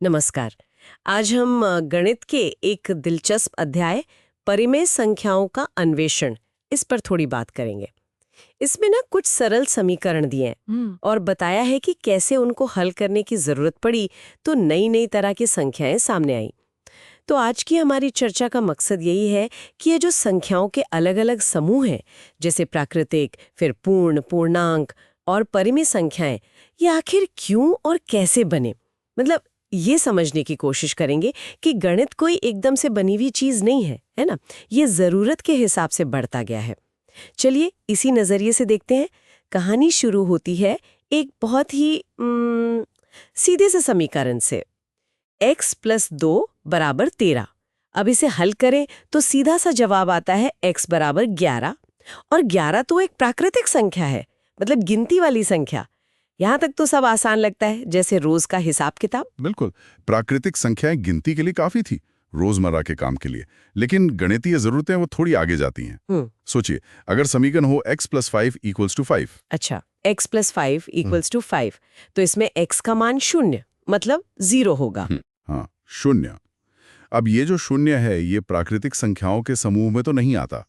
नमस्कार। आज हम गणित के एक दिलचस्प अध्याय परिमेय संख्याओं का अन्वेषण इस पर थोड़ी बात करेंगे। इसमें ना कुछ सरल समीकरण दिए हैं और बताया है कि कैसे उनको हल करने की जरूरत पड़ी तो नई नई तरह की संख्याएं सामने आई। तो आज की हमारी चर्चा का मकसद यही है कि ये जो संख्याओं के अलग अलग समूह हैं, जैसे प्राकृतिक, फिर पूर्ण, पूर्णांक और परिमेय संख्याएं, ये आखिर क्यों और कैसे बने, मतलब ये समझने की कोशिश करेंगे कि गणित कोई एकदम से बनी हुई चीज नहीं है, है ना। ये जरूरत के हिसाब से बढ़ता गया है। चलिए इसी नजरिए से देखते हैं। कहानी शुरू होती है एक बहुत ही सीधे से समीकरण से, x + 2 = 13। अब इसे हल करें तो सीधा सा जवाब आता है x = 11। और 11 तो एक प्राकृतिक संख्या है, मतलब गिनती वाली संख्या। यहाँ तक तो सब आसान लगता है, जैसे रोज का हिसाब किताब। बिल्कुल। प्राकृतिक संख्याएं गिनती के लिए काफी थी, रोजमर्रा के काम के लिए। लेकिन गणितीय जरूरतें वो थोड़ी आगे जाती हैं। सोचिए, अगर समीकरण हो x + 5 = 5। अच्छा, x + 5 = 5, तो इसमें x का मान 0, मतलब 0 होगा। हाँ, 0। अब ये जो 0 है, ये प्राकृतिक संख्याओं के समूह में तो नहीं आता।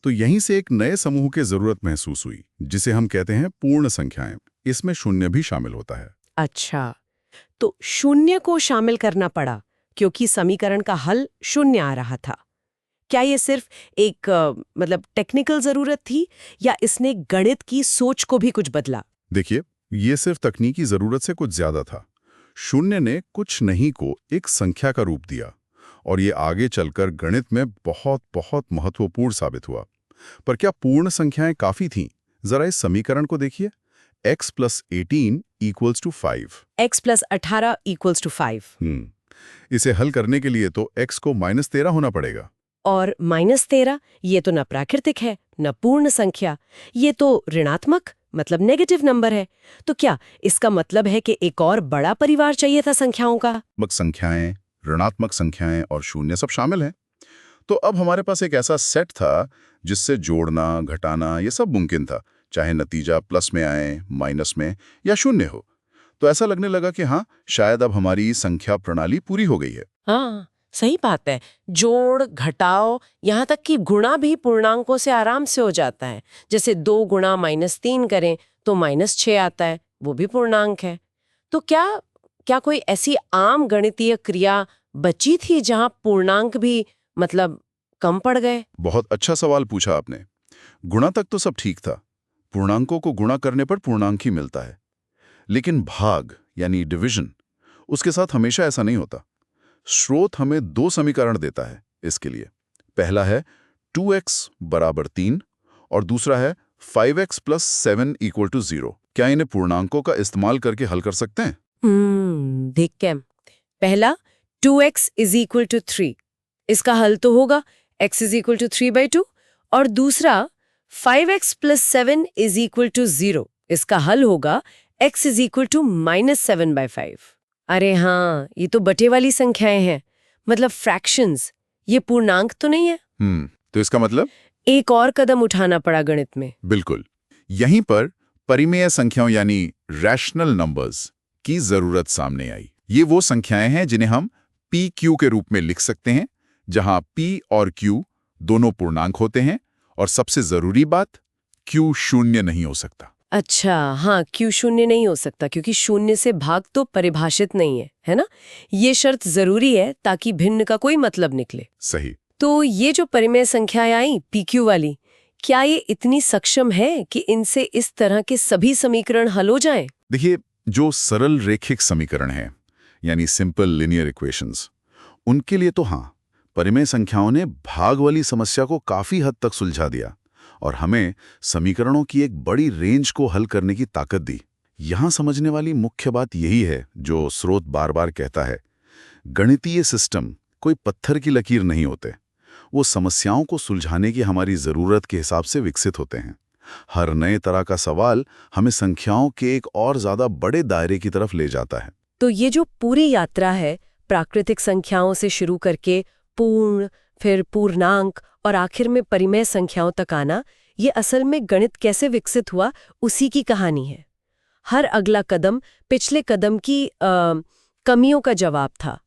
तो यहीं से एक नए समूह की जरूरत महसूस हुई, जिसे हम कहते हैं पूर्ण संख्याएं। इसमें 0 भी शामिल होता है। अच्छा, तो 0 को शामिल करना पड़ा क्योंकि समीकरण का हल 0 आ रहा था। क्या ये सिर्फ एक मतलब टेक्निकल जरूरत थी, या इसने गणित की सोच को भी कुछ बदला? देखिए, ये सिर्फ तकनीकी जरूरत से कुछ ज्यादा था। 0 ने कुछ नहीं को एक संख्या का रूप दिया, और ये आगे चलकर गणित में बहुत बहुत महत्वपूर्ण साबित हुआ। पर क्या पूर्ण संख्याएं काफी थीं? जरा इस समीकरण को देखिए। x + 18 = 5। x + 18 = 5। इसे हल करने के लिए तो x को -13 होना पड़ेगा। और -13, ये तो न प्राकृतिक है न पूर्ण संख्या, ये तो ऋणात्मक, मतलब नेगेटिव नंबर है। तो क्या इसका मतलब है कि एक और बड़ा परिवार चाहिए था संख्याओं का? संख्याएं, ऋणात्मक संख्याएं और 0 सब शामिल हैं। तो अब हमारे पास एक ऐसा सेट था जिससे जोड़ना, घटाना ये सब मुमकिन था, चाहे नतीजा प्लस में आए, माइनस में या 0 हो। तो ऐसा लगने लगा कि हाँ, शायद अब हमारी संख्या प्रणाली पूरी हो गई है। हाँ, सही बात है। जोड़, घटाओ, यहाँ तक कि गुणा भी पूर्णांकों से आराम से हो जाता है। जैसे 2 गुणा -3 करें तो -6 आता है, वो भी पूर्णांक है। तो क्या क्या कोई ऐसी आम गणितीय क्रिया बची थी जहाँ पूर्णांक भी मतलब कम पड़ गए? बहुत अच्छा सवाल पूछा आपने। गुणा तक तो सब ठीक था। पूर्णांकों को गुणा करने पर पूर्णांक ही मिलता है। लेकिन भाग यानी डिवीजन, उसके साथ हमेशा ऐसा नहीं होता। स्रोत हमें 2 समीकरण देता है इसके लिए। पहला है 2x = 3 और दूसरा है 5x + 7 = 0। क्या इन्हें पूर्णांकों का इस्तेमाल करके हल कर सकते हैं? देख के। पहला 2x = 3, इसका हल तो होगा x = 3/2। और दूसरा 5x + 7 = 0, इसका हल होगा x = -7/5। अरे हाँ, ये तो बटे वाली संख्याएं हैं, मतलब फ्रैक्शंस। ये पूर्णांक तो नहीं है। तो इसका मतलब? एक और कदम उठाना पड़ा गणित में। बिल्कुल। यहीं पर परिमेय संख्याओं यानी रैशनल नंबर्स की जरूरत सामने आई। ये वो संख्याएं हैं जिन्हें हम PQ के रूप में लिख सकते हैं, जहां P और Q दोनों पूर्णांक होते हैं, और सबसे जरूरी बात, Q 0 नहीं हो सकता। अच्छा, हाँ, Q 0 नहीं हो सकता क्योंकि 0 से भाग तो परिभाषित नहीं है ना। ये शर्त जरूरी है ताकि भिन्न का कोई मतलब निकले। सही। तो ये जो परिमेय संख्याएं आई PQ वाली, क्या ये इतनी सक्षम है कि इनसे इस तरह के सभी समीकरण हल हो जाएं? देखिए, जो सरल रेखिक समीकरण हैं, यानी सिंपल लिनियर इक्वेशंस, उनके लिए तो हाँ, परिमेय संख्याओं ने भाग वाली समस्या को काफी हद तक सुलझा दिया और हमें समीकरणों की एक बड़ी रेंज को हल करने की ताकत दी। यहां समझने वाली मुख्य बात यही है, जो स्रोत बार बार कहता है, गणितीय सिस्टम कोई पत्थर की लकीर नहीं होते। वो समस्याओं को सुलझाने की हमारी जरूरत के हिसाब से विकसित होते हैं। हर नए तरह का सवाल हमें संख्याओं के एक और ज्यादा बड़े दायरे की तरफ ले जाता है। तो ये जो पूरी यात्रा है, प्राकृतिक संख्याओं से शुरू करके पूर्ण, फिर पूर्णांक और आखिर में परिमेय संख्याओं तक आना, ये असल में गणित कैसे विकसित हुआ उसी की कहानी है। हर अगला कदम पिछले कदम की कमियों का जवाब था।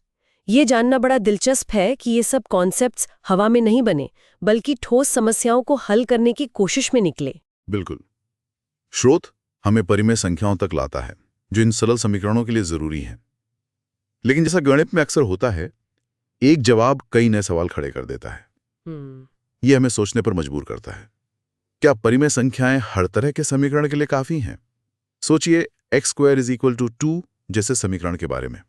ये जानना बड़ा दिलचस्प है कि ये सब कॉन्सेप्ट्स हवा में नहीं बने, बल्कि ठोस समस्याओं को हल करने की कोशिश में निकले। बिल्कुल। स्रोत हमें परिमेय संख्याओं तक लाता है, जो इन सरल समीकरणों के लिए जरूरी है। लेकिन जैसा गणित में अक्सर होता है, एक जवाब कई नए सवाल खड़े कर देता है। ये हमें सोचने पर मजबूर करता है। क्या परिमेय संख्याएं हर तरह के समीकरण के लिए काफी हैं? सोचिए x² = 2 जैसे समीकरण के बारे में।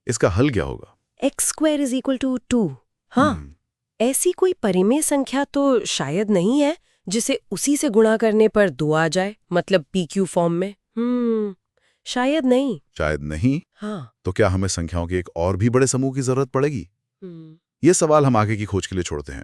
इसका हल क्या होगा? x² = 2। हाँ, ऐसी कोई परिमेय संख्या तो शायद नहीं है जिसे उसी से गुणा करने पर 2 आ जाए, मतलब PQ फॉर्म में। शायद नहीं। शायद नहीं? हाँ। तो क्या हमें संख्याओं के एक और भी बड़े समूह की जरूरत पड़ेगी? ये सवाल हम आगे की खोज के लिए छोड़ते हैं।